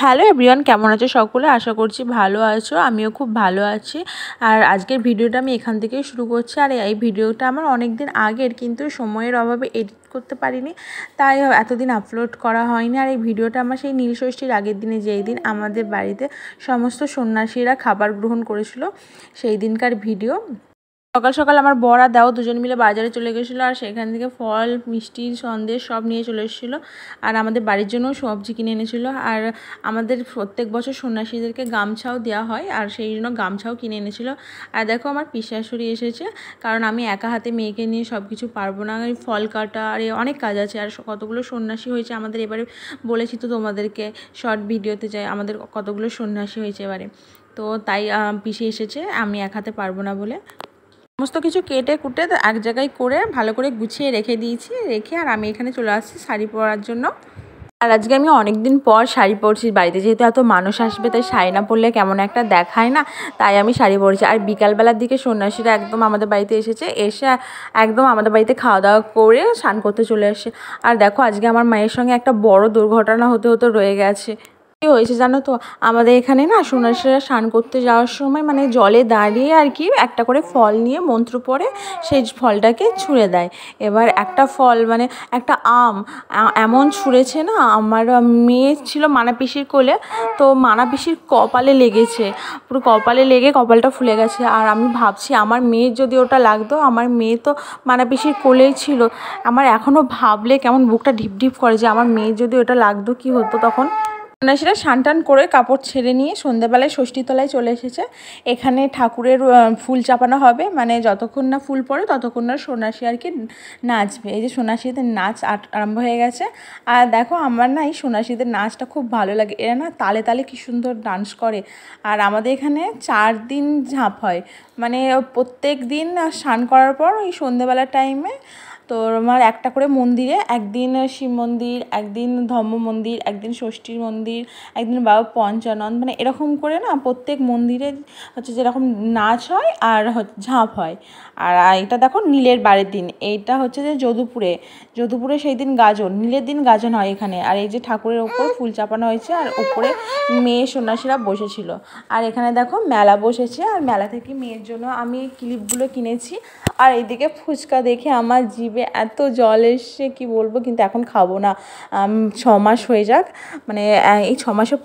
Hello everyone, কেমন আছো সকলে? আশা করছি ভালো আছো। আমিও খুব ভালো আছি। আর আজকের ভিডিওটা আমি এখান থেকেই শুরু করছি। আর এই ভিডিওটা আমার অনেক দিন আগের, কিন্তু সময়ের অভাবে এডিট করতে পারিনি, তাই এতদিন আপলোড করা হয়নি। আর এই ভিডিওটা আমার সেই নীলষষ্ঠীর আগের দিনে, যেই দিন আমাদের বাড়িতে সমস্ত সন্ন্যাসীরা খাবার গ্রহণ করেছিল, সেই দিনকার ভিডিও। সকাল সকাল আমার বর আর দেও দুজন মিলে বাজারে চলে গেছিলো, আর সেখান থেকে ফল, মিষ্টি, সন্দেশ সব নিয়ে চলে এসেছিলো। আর আমাদের বাড়ির জন্যও সবজি কিনে এনেছিলো। আর আমাদের প্রত্যেক বছর সন্ন্যাসীদেরকে গামছাও দেওয়া হয়, আর সেই জন্য গামছাও কিনে এনেছিলো। আর দেখো আমার পিসি এসেছে, কারণ আমি একা হাতে মেয়েকে নিয়ে সব কিছু পারবো না। ফল কাটা আর অনেক কাজ আছে, আর কতগুলো সন্ন্যাসী হয়েছে আমাদের এবারে। বলেছি তো তোমাদেরকে শর্ট ভিডিওতে, যাই আমাদের কতগুলো সন্ন্যাসী হয়েছে এবারে। তো তাই পিসি এসেছে, আমি এক হাতে পারবো না বলে সমস্ত কিছু কেটে কুটে এক জায়গায় করে ভালো করে গুছিয়ে রেখে দিয়েছি। আর আমি এখানে চলে আসছি শাড়ি পরার জন্য। আর আজকে আমি অনেক দিন পর শাড়ি পরছি বাড়িতে, যেহেতু এত মানুষ আসবে, তাই শাড়ি না পরলে কেমন একটা দেখায় না, তাই আমি শাড়ি পরছি। আর বিকালবেলার দিকে সন্ন্যাসীরা একদম আমাদের বাড়িতে এসে একদম আমাদের বাড়িতে খাওয়া দাওয়া করে স্নান করতে চলে আসে। আর দেখো আজকে আমার মায়ের সঙ্গে একটা বড় দুর্ঘটনা হতে রয়ে গেছে। কী হয়েছে জানো তো? আমাদের এখানে না সন্ন্যাসীরা স্নান করতে যাওয়ার সময় মানে জলে দাঁড়িয়ে আর কি একটা করে ফল নিয়ে মন্ত্র পড়ে সেই ফলটাকে ছুঁড়ে দেয়। এবার একটা ফল মানে একটা আম এমন ছুঁড়েছে না, আমার মেয়ে ছিল মানা পিসির কোলে, তো মানা পিসির কপালে লেগেছে, পুরো কপালে লেগে কপালটা ফুলে গেছে। আর আমি ভাবছি আমার মেয়ের যদি ওটা লাগতো, আমার মেয়ে তো মানা পিসির কোলেই ছিল, আমার এখনও ভাবলে কেমন বুকটা ঢিপ ঢিপ করে যে আমার মেয়ের যদি ওটা লাগতো কী হতো তখন। সন্ন্যাসীরা স্নান টান করে কাপড় ছেড়ে নিয়ে সন্ধ্যেবেলায় ষষ্ঠীতলায় চলে এসেছে। এখানে ঠাকুরের ফুল চাপানো হবে, মানে যতক্ষণ না ফুল পড়ে ততক্ষণ না সন্ন্যাসী আর কি নাচবে। এই যে সন্ন্যাসীদের নাচ আরম্ভ হয়ে গেছে। আর দেখো আমার না এই সন্ন্যাসীদের নাচটা খুব ভালো লাগে, এরা না তালে তালে কী সুন্দর ডান্স করে। আর আমাদের এখানে 4 দিন ঝাঁপ হয়, মানে প্রত্যেক দিন স্নান করার পর ওই সন্ধ্যেবেলার টাইমে তো আমার একটা করে মন্দিরে, একদিন শিব মন্দির, একদিন ধম্ম মন্দির, একদিন ষষ্ঠীর মন্দির, একদিন বাবা পঞ্চানন, মানে এরকম করে না প্রত্যেক মন্দিরে হচ্ছে যেরকম নাচ হয় আর ঝাঁপ হয়। আর এটা দেখো নীলের বারের দিন, এইটা হচ্ছে যে যদুপুরে সেই দিন গাজন, নীলের দিন গাজন হয় এখানে। আর এই যে ঠাকুরের ওপর ফুল চাপানো হয়েছে, আর ওপরে মেয়ে সন্ন্যাসীরা বসেছিল। আর এখানে দেখো মেলা বসেছে, আর মেলা থেকে মেয়ের জন্য আমি এই ক্লিপগুলো কিনেছি। আর এইদিকে ফুচকা দেখে আমার জিভে এত জল এসছে কি বলবো, কিন্তু এখন খাবো না। 6 মাস হয়ে যাক, মানে এই 6 মাসে